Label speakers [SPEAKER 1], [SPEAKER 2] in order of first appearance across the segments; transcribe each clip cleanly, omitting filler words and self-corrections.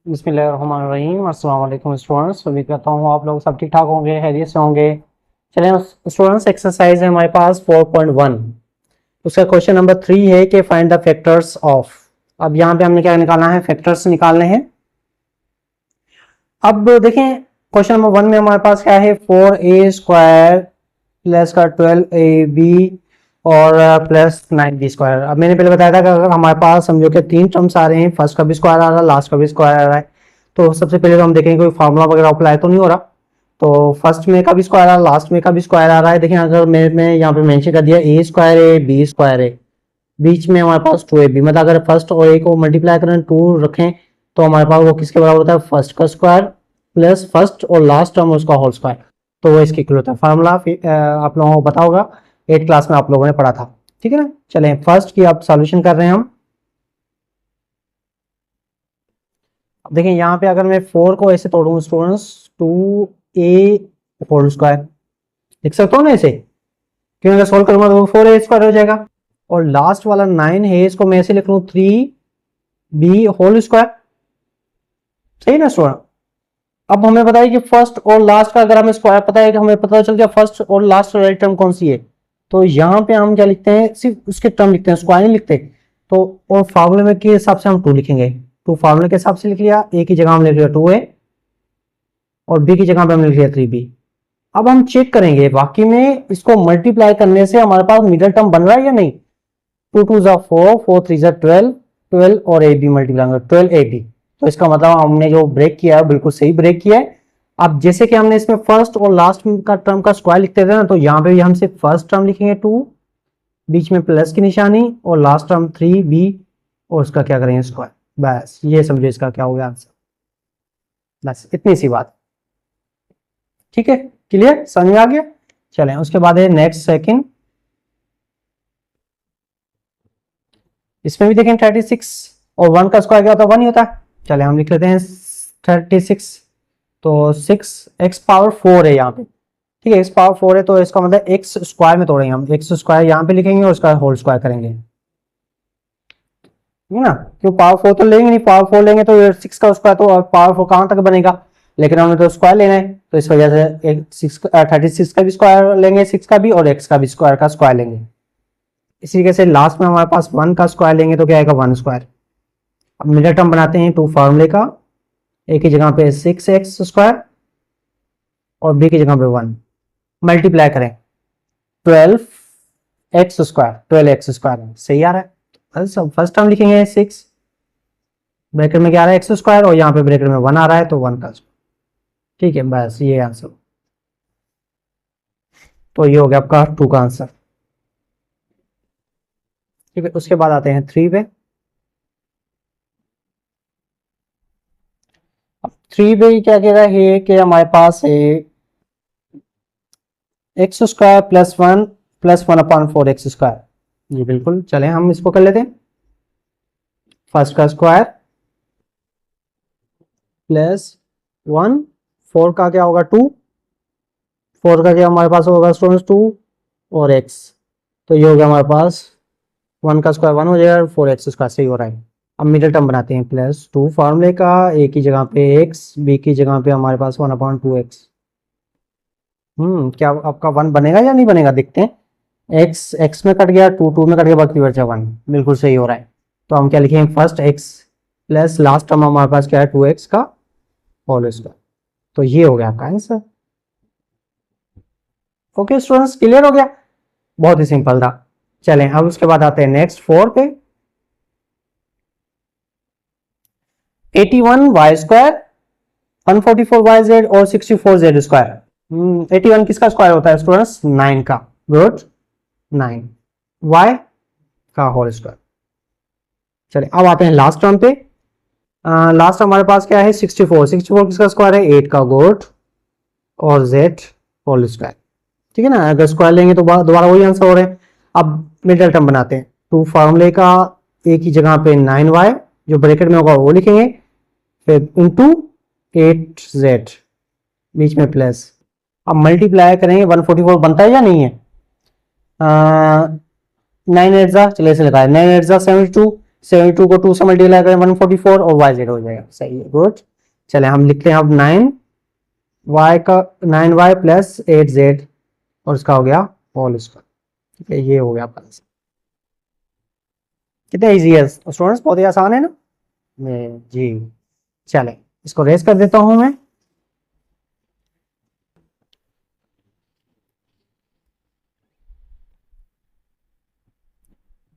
[SPEAKER 1] बिस्मिल्लाहिर्रहमानिर्रहीम। अस्सलाम वालेकुम स्टूडेंट्स। उम्मीद करता हूँ आप लोग सब ठीक ठाक होंगे, खैरियत से होंगे। चलें स्टूडेंट्स, एक्सरसाइज है हमारे पास 4.1। उसका क्वेश्चन नंबर 3 है कि फाइंड द फैक्टर्स ऑफ। अब यहाँ पे हमने क्या निकालना है, फैक्टर्स निकालने हैं। अब देखें क्वेश्चन नंबर 1 में हमारे पास क्या है, 4a² प्लस का 12ab और प्लस 9b²। अब मैंने पहले बताया था कि अगर हमारे पास समझो कि 3 टर्म्स आ रहे हैं, फर्स्ट का भी स्क्वायर आ रहा है, लास्ट का भी स्क्वायर आ रहा है, तो सबसे पहले तो हम देखेंगे कोई फार्मूला वगैरह अप्लाई तो नहीं हो रहा। तो फर्स्ट में का भी स्क्वायर आ रहा है, लास्ट में का भी स्क्वायर आ रहा है। देखिए अगर मैं यहाँ पे मेंशन कर दिया a² है b² है, बीच में हमारे पास 2ab, मतलब अगर फर्स्ट और a को मल्टीप्लाई करें 2 रखें तो हमारे पास वो किसके बराबर होता है, फर्स्ट का स्क्वायर प्लस फर्स्ट और लास्ट टर्म उसका होल स्क्वायर, तो वो इसकी इक्वल होता है। फार्मूला आप लोगों को पता होगा, 8 क्लास में आप लोगों ने पढ़ा था, ठीक है ना। चलें फर्स्ट की आप सॉल्यूशन कर रहे हैं हम। अब देखिए यहाँ पे अगर मैं 4 को ऐसे तोड़ूं स्टूडेंट्स, 2a होल स्क्वायर लिख सकता हूँ ना ऐसे, क्योंकि अगर सोल्व करूंगा तो 4a² हो जाएगा। और लास्ट वाला 9 है, इसको मैं ऐसे लिख लूं 3b होल स्क्वायर, सही ना स्टूडेंट। अब हमें पता है कि फर्स्ट और लास्ट का अगर हमें स्क्वायर पता है कि हमें पता चल गया फर्स्ट और लास्ट वाली टर्म कौन सी है, तो यहाँ पे हम क्या लिखते हैं, सिर्फ उसके टर्म लिखते हैं, स्क्वायर नहीं लिखते। तो और फार्मूले में के हिसाब से हम 2 लिखेंगे, तो फार्मूले के हिसाब से लिख लिया, ए की जगह हम लिख लिया 2a और बी की जगह पे हम लिख लिया 3b। अब हम चेक करेंगे वाकई में इसको मल्टीप्लाई करने से हमारे पास मिडिल टर्म बन रहा है या नहीं। 2 2 जा 4, 4 3 जा 12, 12 और ab मल्टीप्लाई 12ab, तो इसका मतलब हमने जो ब्रेक किया है बिल्कुल सही ब्रेक किया है। अब जैसे कि हमने इसमें फर्स्ट और लास्ट का टर्म का स्क्वायर लिखते थे ना, तो यहाँ पे भी हम सिर्फ फर्स्ट टर्म लिखेंगे 2, बीच में प्लस की निशानी, और लास्ट टर्म 3b और उसका क्या करेंगे स्क्वायर। बस ये समझो इसका क्या हो गया आंसर, बस इतनी सी बात, ठीक है, क्लियर, समझ में आ गया। चलें उसके बाद है नेक्स्ट सेकंड। इसमें भी देखें 36 और 1 का स्क्वायर क्या होता है, 1 ही होता है। चले हम लिख लेते हैं 36, तो 6x पावर 4 है यहाँ पे, ठीक है, x पावर 4 है, तो इसका मतलब x स्क्वायर में तोड़ेंगे हम, x स्क्वायर यहाँ पे लिखेंगे और उसका होल स्क्वायर करेंगे, है ना। क्यों पावर 4 तो लेंगे नहीं, पावर 4 लेंगे तो 6 का स्क्वायर तो पावर 4 कहां तक बनेगा, लेकिन हमें तो स्क्वायर लेना है, तो इस वजह से 36 का भी स्क्वायर लेंगे, 6 का भी, और x का भी स्क्वायर का स्क्वायर लेंगे। इसी तरीके से लास्ट में हमारे पास 1 का स्क्वायर लेंगे तो क्या आएगा 1 स्क्वायर। अब मिडिल टर्म बनाते हैं 2 फार्मूले का, a की जगह पे 6x² और b की जगह पे 1, मल्टीप्लाई करें 12x², 12x² सही आ रहा है। सब फर्स्ट टर्म लिखेंगे 6, ब्रैकेट में क्या आ रहा है x² और यहाँ पे ब्रैकेट में 1 आ रहा है, तो 1 का, ठीक है, बस ये आंसर। तो ये हो गया आपका 2 का आंसर, ठीक है। उसके बाद आते हैं 3 पे। अब 3 पे क्या कह रहा है कि हमारे पास है x² प्लस 1 प्लस 1/4x²। जी बिल्कुल, चले हम इसको कर लेते हैं। फर्स्ट का स्क्वायर प्लस 1, 4 का क्या होगा 2, 4 का क्या हमारे पास होगा स्टूडेंट्स 2 और x, तो ये हो गया हमारे पास 1 का स्क्वायर 1 हो जाएगा, 4x² सही हो रहा है। अब मिडिल टर्म बनाते हैं प्लस 2 फार्मूले का, a की जगह पे x, b की जगह पे हमारे पास 1/2x। क्या आपका 1 बनेगा या नहीं बनेगा, देखते हैं। x में कट गया, 2 में कट गया, बाकी बचा 1, बिल्कुल सही हो रहा है। तो हम क्या लिखेंगे, first x plus last term हमारे पास क्या है 2x का होल स्क्वायर, तो ये हो गया आपका आंसर। ओके स्टूडेंट्स, क्लियर हो गया, बहुत ही सिंपल था। चलें अब उसके बाद आते हैं नेक्स्ट 4 पे। 81y², 144yz और 64z²। 81 किसका स्क्वायर होता है स्टूडेंट्स, 9 का, गुड, 9 y का होल स्क्वायर। चलिए अब आते हैं लास्ट टर्म पे। लास्ट हमारे पास क्या है 64, 64 किसका स्क्वायर है 8 का, गुड, और z होल स्क्वायर, ठीक है ना। अगर स्क्वायर लेंगे तो दोबारा वही आंसर हो रहे हैं। अब मिडिल टर्म बनाते हैं, 2 फार्मूले का, a की जगह पे 9y जो ब्रैकेट में होगा वो लिखेंगे, फिर इंटू 8z, बीच में प्लस। अब मल्टीप्लाई करेंगे, 144 बनता है या नहीं है, 9 8 जा, चलिए ऐसे लिखा है 9 8 जा 72, 72 को 2 से मल्टीप्लाई करें 144 और y 0 हो जाएगा। सही है, गुड। चले हम लिखते हैं अब 9y प्लस 8z और उसका हो गया होल स्क्वायर। ठीक है, ये हो गया आपका आंसर। कितना इजी है स्टूडेंट्स, बहुत ही आसान है ना जी। चले इसको रेस कर देता हूं मैं।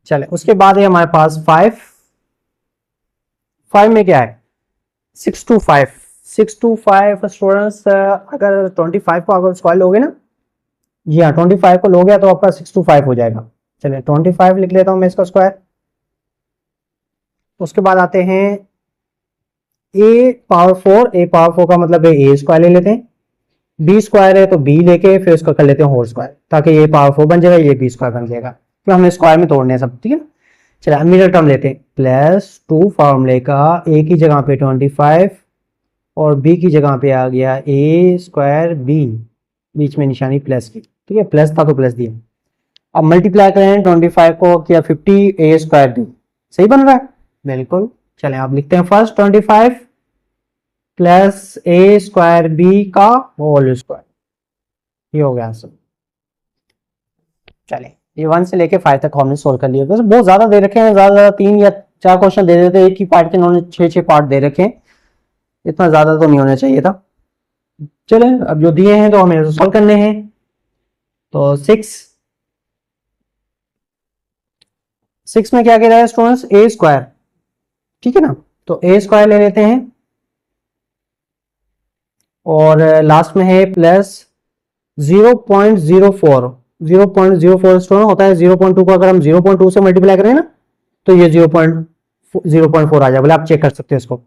[SPEAKER 1] चले उसके बाद है हमारे पास 5 में क्या है 625 स्टूडेंट्स। अगर 25 को अगर स्क्वायर लोगे ना, जी हाँ 25 को लोगे तो आपका 625 हो जाएगा। चलिए 25 लिख लेता हूं मैं इसका स्क्वायर। उसके बाद आते हैं a पावर 4 का मतलब है a स्क्वायर ले लेते हैं, b स्क्वायर है तो b लेके फिर उसको कर लेते हैं होल स्क्वायर, ताकि ये पावर 4 बन जाएगा, ये b स्क्वायर बन जाएगा। तो हमने स्क्वायर में तोड़ने हैं सब, ठीक है ना। चलिए हम मिडिल टर्म लेते हैं, प्लस 2 फॉर्मूले का a की जगह पे 25 और b की जगह पे आ गया a स्क्वायर b, बीच में निशानी प्लस की, ठीक है, प्लस था तो प्लस दिया। अब मल्टीप्लाई करें 25 को किया 50 a स्क्वायर b, सही बन रहा है बिल्कुल। चलें आप लिखते हैं first 25 plus a square b का होल स्क्वायर, ये हो गया आंसर। चलें ये 1 से लेके 5 तक हमने सोल्व कर लिया। वैसे बहुत ज्यादा दे रखे हैं, ज्यादा 3 या 4 क्वेश्चन दे देते, एक ही पार्ट के इन्होंने 6 पार्ट दे रखे हैं, इतना ज्यादा तो नहीं होना चाहिए था। चले अब जो दिए हैं तो हमें सोल्व करने हैं। तो 6 में क्या कह रहा है स्टूडेंट्स, a स्क्वायर, ठीक है ना। तो a स्क्वायर ले लेते हैं और लास्ट में है प्लस 0.04 स्टूडेंट होता है 0.2 को अगर हम 0.2 से मल्टीप्लाई करें ना तो ये 0.4 आ जाए, बोले आप चेक कर सकते हैं इसको।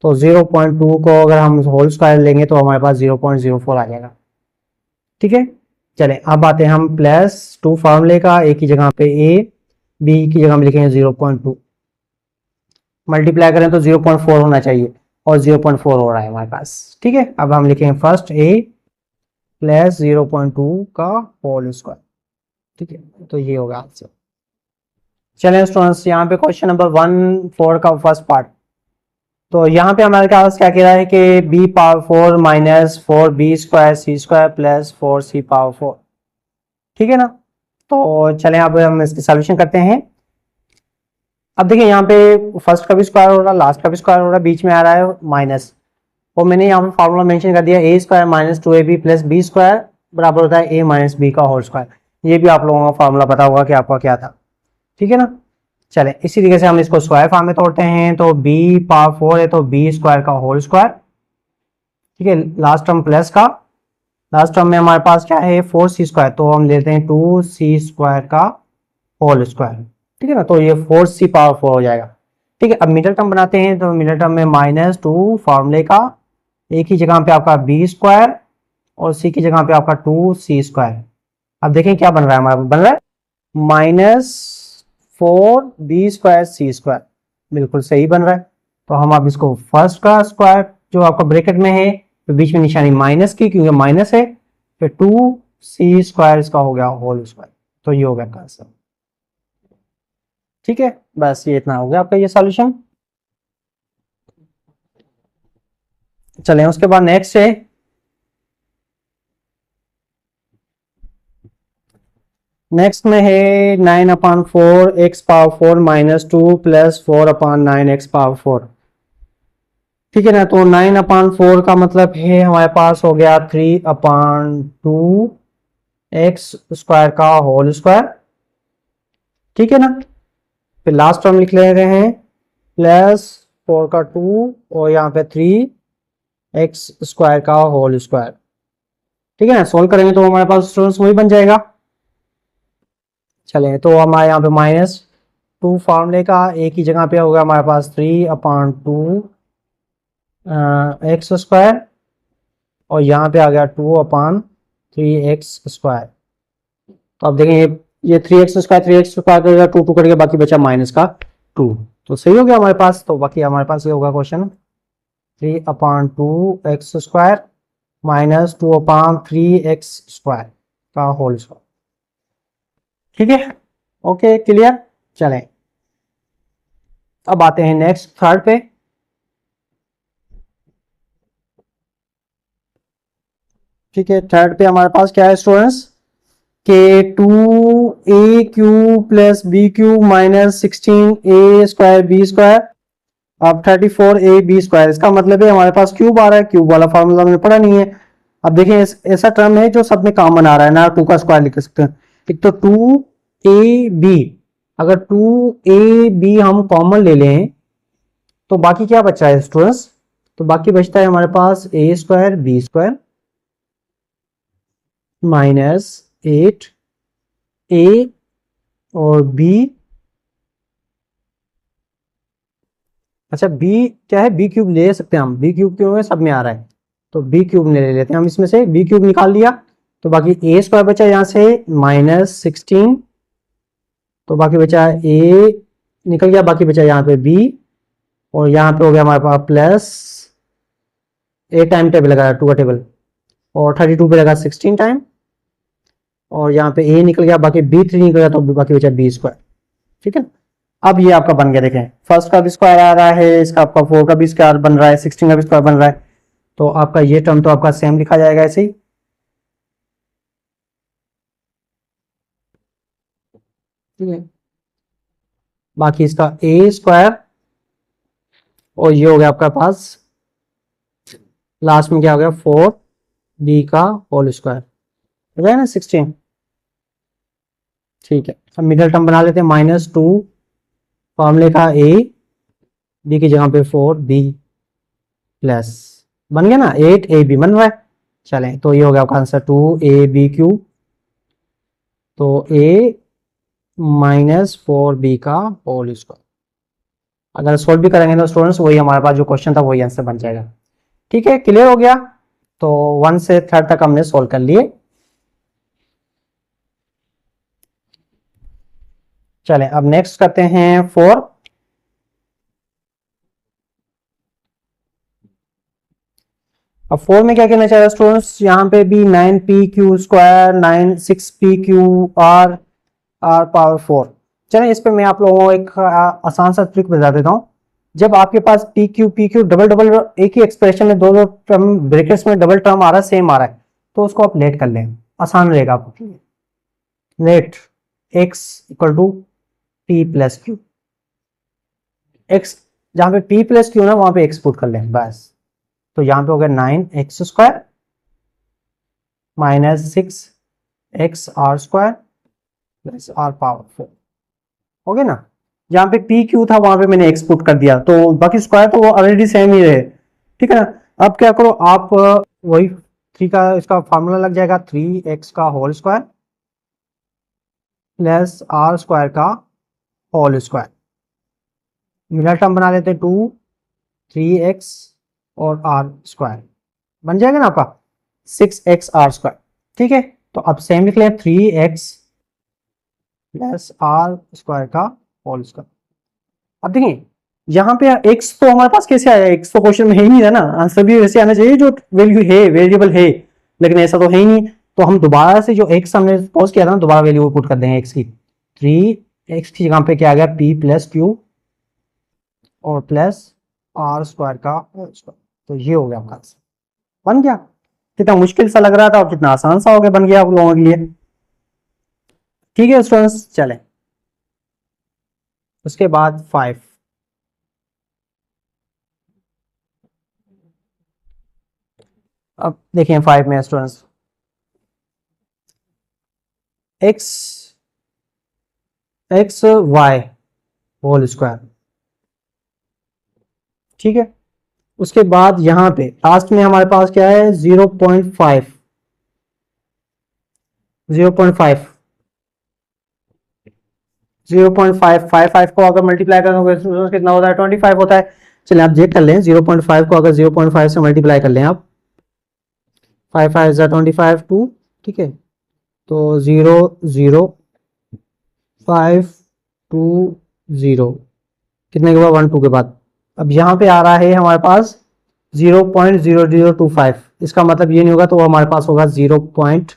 [SPEAKER 1] तो 0.2 को अगर हम होल स्क्वायर लेंगे तो हमारे पास 0.04 आ जाएगा, ठीक है। चले अब आते हैं हम प्लस 2 फॉर्मूले का, a की जगह पे a, b की जगह में लिखेंगे 0.2, मल्टीप्लाई करें तो 0.4 होना चाहिए और 0.4 हो रहा है हमारे पास, ठीक है। अब हम लिखेंगे फर्स्ट a प्लस 0.2 का होल स्क्वायर, ठीक है, तो ये होगा आंसर। चलें स्टूडेंट्स यहाँ पे क्वेश्चन नंबर 1 का फर्स्ट पार्ट। तो यहाँ पे हमारे पास क्या कह रहा है कि b power 4 minus 4b square c square plus 4c power 4, ठीक है ना। तो चलें अब हम इसकी सॉल्यूशन करते हैं। अब देखिए यहाँ पे फर्स्ट का भी स्क्वायर हो रहा है, लास्ट का भी स्क्वायर हो रहा है, बीच में आ रहा है माइनस, और मैंने यहाँ पे फार्मूला मेंशन कर दिया a square minus 2ab plus b square बराबर होता है a माइनस b का होल स्क्वायर। ये भी आप लोगों को फार्मूला पता होगा कि आपका क्या था, ठीक है ना। चले इसी तरीके से हम इसको स्क्वायर फॉर्म में तोड़ते हैं। तो b पावर 4 है तो b स्क्वायर का होल स्क्वायर, ठीक है, लास्ट टर्म प्लस का, लास्ट टर्म में हमारे पास क्या है 4c स्क्वायर, तो हम लेते हैं 2c स्क्वायर का होल स्क्वायर, ठीक है ना। तो ये 4c पावर 4 हो जाएगा, ठीक है। अब मिडिल टर्म बनाते हैं। तो मिडिल टर्म में माइनस 2 फॉर्मूले का, एक ही जगह पे आपका b स्क्वायर और c की जगह पे आपका 2c स्क्वायर। अब देखें क्या बन रहा है, हमारा बन रहा है minus 4b square c square, बिल्कुल सही बन रहा है। तो हम अब इसको फर्स्ट का स्क्वायर जो आपका ब्रैकेट में है, तो बीच में निशानी माइनस की क्योंकि माइनस है, फिर 2c स्क्वायर इसका हो गया होल स्क्वायर, तो ये हो गया आंसर, ठीक है। बस ये इतना हो गया आपका ये सॉल्यूशन। चलें उसके बाद नेक्स्ट है नेक्स्ट में है 9/4 x power 4 minus 2 plus 4/9 x power 4, ठीक है ना। तो 9/4 का मतलब है हमारे पास हो गया 3/2 x स्क्वायर का होल स्क्वायर, ठीक है ना। फिर लास्ट टर्म लिख ले रहे हैं प्लस 4 का 2 और यहाँ पे 3x स्क्वायर का होल स्क्वायर, ठीक है ना। सोल्व करेंगे तो हमारे पास स्टूडेंट्स वही बन जाएगा। चलें तो हमारे यहाँ पे माइनस 2 फॉर्मूले का, एक ही जगह पे होगा हमारे पास 3/2 एक्स स्क्वायर और यहाँ पे आ गया 2/3x स्क्वायर। तो अब देखें ये 3x स्क्वायर करेगा, 2 करेगा, बाकी बचा माइनस का 2, तो सही हो गया हमारे पास। तो बाकी हमारे पास ये होगा question 3/2x square minus 2/3x square का होल स्क्वायर, ठीक है। Okay clear. चलें अब आते हैं नेक्स्ट थर्ड पे। ठीक है, थर्ड पे हमारे पास क्या है स्टूडेंट्स, के 2 a³ plus b³ minus 16 a² b²। अब 34 ab², इसका मतलब है हमारे पास क्यूब आ रहा है, क्यूब वाला फॉर्मूला हमने पढ़ा नहीं है। अब देखिए ऐसा टर्म है जो सब में कॉमन आ रहा है ना, 2 का स्क्वायर लिख सकते हैं। एक तो 2ab, अगर 2ab हम कॉमन ले लें तो बाकी क्या बचा है स्टूडेंट्स, तो बाकी बचता है हमारे पास a² b² माइनस 8a और b। अच्छा b क्या है, b³ ले सकते हैं हम, b³ क्यों है, सब में आ रहा है तो b³ ले लेते हैं हम, इसमें से b³ निकाल लिया तो बाकी a² बचा यहाँ से माइनस 16, तो बाकी बचा a निकल गया, बाकी बचा यहाँ पे b, और यहाँ पे हो गया हमारे पास प्लस a टाइम टेबल लगा 2 का टेबल, और 32 पे लगा 16 टाइम, और यहाँ पे a निकल गया, बाकी b3 निकल गया, तो बाकी बचा b²। ठीक है, अब ये आपका बन गया, देखें फर्स्ट का भी स्क्वायर आ रहा है, इसका आपका 4 का भी स्क्वायर बन रहा है, 16 का भी स्क्वायर बन रहा है, तो आपका ये टर्म तो आपका सेम लिखा जाएगा ऐसे ही। ठीक है, बाकी इसका a² और ये हो गया आपका पास लास्ट में क्या हो गया 4b का होल स्क्वायर हो गया ना 16। ठीक है, अब मिडिल टर्म बना लेते हैं, -2 फॉर्मूले का a, b की जगह पे 4b प्लस बन गया ना 8ab बन रहा है। चलें, तो ये हो गया आपका आंसर 2ab³, तो a माइनस 4b का होल स्क्वायर। अगर सोल्व भी करेंगे तो स्टूडेंट्स वही हमारे पास जो क्वेश्चन था वही आंसर बन जाएगा। ठीक है, क्लियर हो गया, तो 1 से 3 तक हमने सोल्व कर लिए। चलें, अब नेक्स्ट करते हैं 4। अब 4 में क्या कहना चाहिए स्टूडेंट्स, यहाँ पे भी 9pq², 6pqr पावर 4। चलें, इस पे मैं आप लोगों को एक आसान सा ट्रिक बता देता हूँ। जब आपके पास pq डबल डबल एक ही एक्सप्रेशन में दो टर्म ब्रैकेट्स में डबल टर्म आ रहा है, सेम आ रहा है, तो उसको आप लेट कर लें, आसान रहेगा आपके लिए। Let x equal to p plus q, x जहां पे p प्लस क्यू ना वहां पे x पुट कर लें बस। तो यहां पे हो गया 9x² minus 6xr² plus r power 4 हो गया ना। जहां पे पी क्यू था वहां पे मैंने x पुट कर दिया, तो बाकी स्क्वायर तो वो ऑलरेडी सेम ही रहे। ठीक है ना, अब क्या करो आप वही 3 का इसका फार्मूला लग जाएगा, 3x का होल स्क्वायर प्लस r² का होल स्क्वायर, मिडिल टर्म बना लेते हैं 2 3x और r² बन जाएगा ना आपका 6xr²। ठीक है, तो अब सेम लिख लें 3x प्लस r² का होल स्क्वायर। अब देखिए यहाँ पे x तो हमारे पास कैसे आया, x तो क्वेश्चन में है ही नहीं है ना, आंसर भी वैसे आना चाहिए जो वैल्यू है, वेरिएबल है, लेकिन ऐसा तो है ही नहीं। तो हम दोबारा से जो x हमने पोस्ट किया था ना, दोबारा वैल्यू पुट कर देंगे x की। 3x की जगह पे क्या आ गया p प्लस क्यू और प्लस r² का होल स्क्वायर, तो ये हो गया आपका आंसर, बन गया। कितना मुश्किल सा लग रहा था और कितना आसान सा हो गया, बन गया आप लोगों के लिए। ठीक है स्टूडेंट्स, चलें उसके बाद 5। अब देखिए 5 में students x y whole square. ठीक है, उसके बाद यहां पे लास्ट में हमारे पास क्या है 0.5 0.5 को अगर मल्टीप्लाई करोगे तो कितना होता है 25 होता है। चलिए आप चेक कर लें, 0.5 को अगर 0.5 से मल्टीप्लाई कर लें आप, 5 5 25 2। ठीक है, तो 0 0 5 2 0 कितने के बाद 1 2 के बाद। अब यहाँ पे आ रहा है हमारे पास 0.0025, इसका मतलब ये नहीं होगा, तो हमारे पास होगा 0.05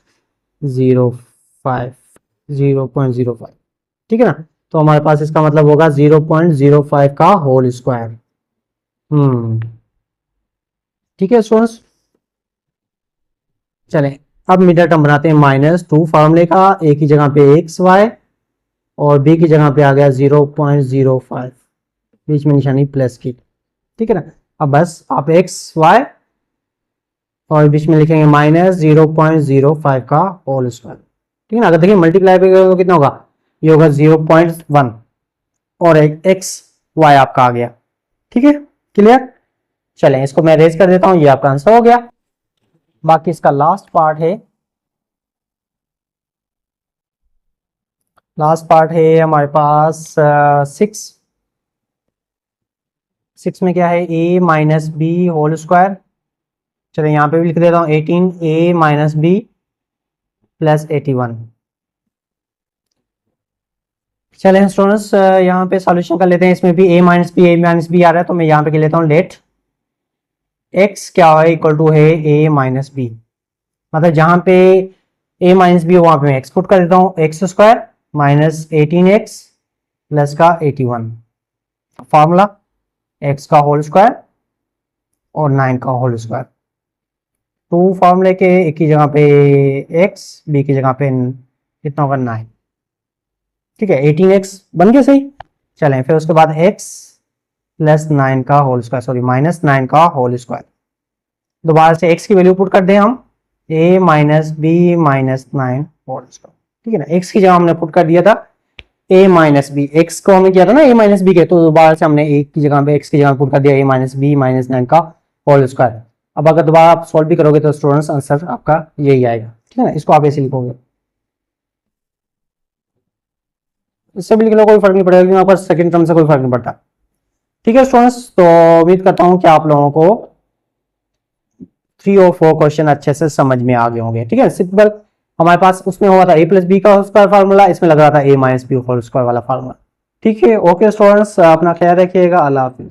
[SPEAKER 1] 0.05। ठीक है ना, तो हमारे पास इसका मतलब होगा 0.05 का होल स्क्वायर। ठीक है स्टूडेंट्स, चलें अब मिडल टर्म बनाते हैं -2 फार्मूले का। ए की जगह पे XY और बी की जगह पे आ गया 0.05, बीच में निशानी प्लस की, ठीक है ना। अब बस आप XY और बीच में लिखेंगे -0.05 का होल स्क्वायर, ठीक है ना। अगर देखिए मल्टीप्लाई पे तो कितना होगा, ये होगा 0.1 और एक XY आपका आ गया, ठीक है, क्लियर। चलें इसको मैं रेज कर देता हूं, ये आपका आंसर हो गया। बाकी इसका लास्ट पार्ट है, हमारे पास 6 में क्या है, a minus b whole square. चलिए यहाँ पे भी लिख देता हूँ 18a माइनस बी प्लस 81। चलें स्टूडेंट्स यहाँ पे सॉल्यूशन कर लेते हैं। इसमें भी a माइनस बी आ रहा है, तो मैं यहाँ पे कह लेता हूँ लेट x क्या है, इक्वल टू है a माइनस बी। मतलब जहां पे a माइनस बी वहां पे मैं एक्स पुट कर देता हूँ, x square minus 18x plus का 81, फॉर्मूला x का होल स्क्वायर और 9 का होल स्क्वायर। 2 फॉर्मूले के, एक की जगह पे x, b की जगह पे कितना होगा 9, ठीक है। 18x बन गया सही। चलें फिर उसके बाद x प्लस 9 का होल स्क्वायर, सॉरी माइनस 9 का होल स्क्वायर। दोबारा से x की वैल्यू पुट कर दें हम, a minus b minus 9 whole square, ठीक है ना। x की जगह हमने पुट कर दिया था a माइनस बी, x को हमने किया था ना a माइनस बी के, तो दोबारा से हमने a की जगह पे x की जगह पुट कर दिया a माइनस बी माइनस 9 का होल स्क्वायर। अब अगर दोबारा आप सॉल्व भी करोगे तो स्टूडेंट्स आंसर आपका यही आएगा, ठीक है ना। इसको आप ऐसे लिखोगे, इससे भी लिख लो, कोई फर्क नहीं पड़ेगा, क्योंकि आपका सेकंड टर्म से कोई फर्क नहीं पड़ता, ठीक है स्टूडेंट्स। तो उम्मीद करता हूँ कि आप लोगों को 3 और 4 क्वेश्चन अच्छे से समझ में आ गए होंगे, ठीक है। सिंपल हमारे पास उसमें हुआ था a प्लस बी का होल स्क्वायर फार्मूला, इसमें लग रहा था a minus b whole square वाला फार्मूला, ठीक है। ओके स्टूडेंट्स, अपना ख्याल रखिएगा, अल्लाह हाफिज।